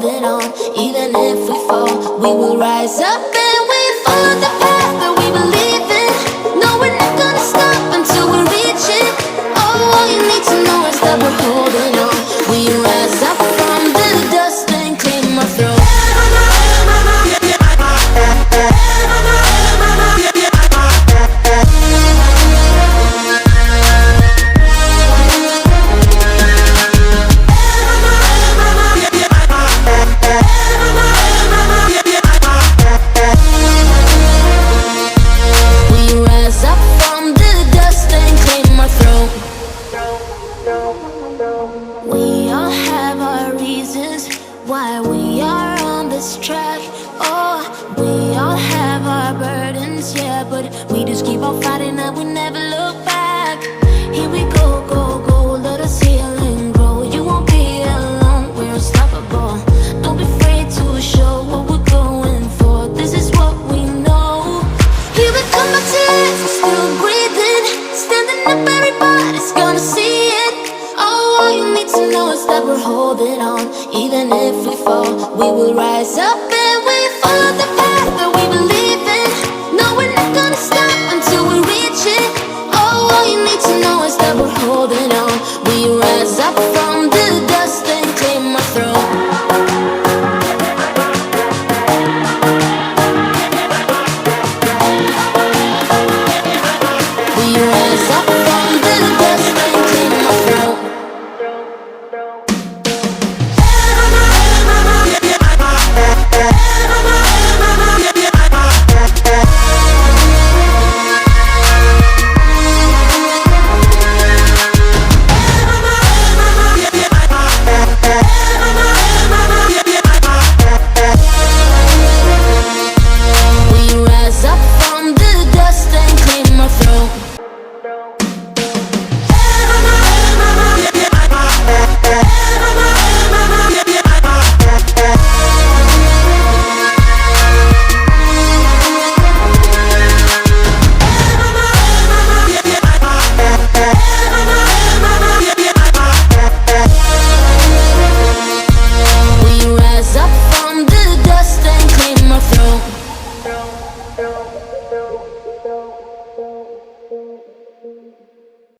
holding on. Even if we fall, we will rise up and we follow the path that we believe in. No, we're not gonna stop until we reach it. Oh, all you need to know is that we're holding on. We rise up from the dust and claim our throne. We all have our reasons why we are on this track. Oh, we all have our burdens, yeah, but we just keep on fighting and we never look back. Here we go, go, go, let us heal and grow. You won't be alone, we're unstoppable. Don't be afraid to show what we're going for. This is what we know. Here we come back to life, we're still breathing. Standing up, everybody's gonna see it. All you need to know is that we're holding on. Even if we fall, we will rise up and we follow the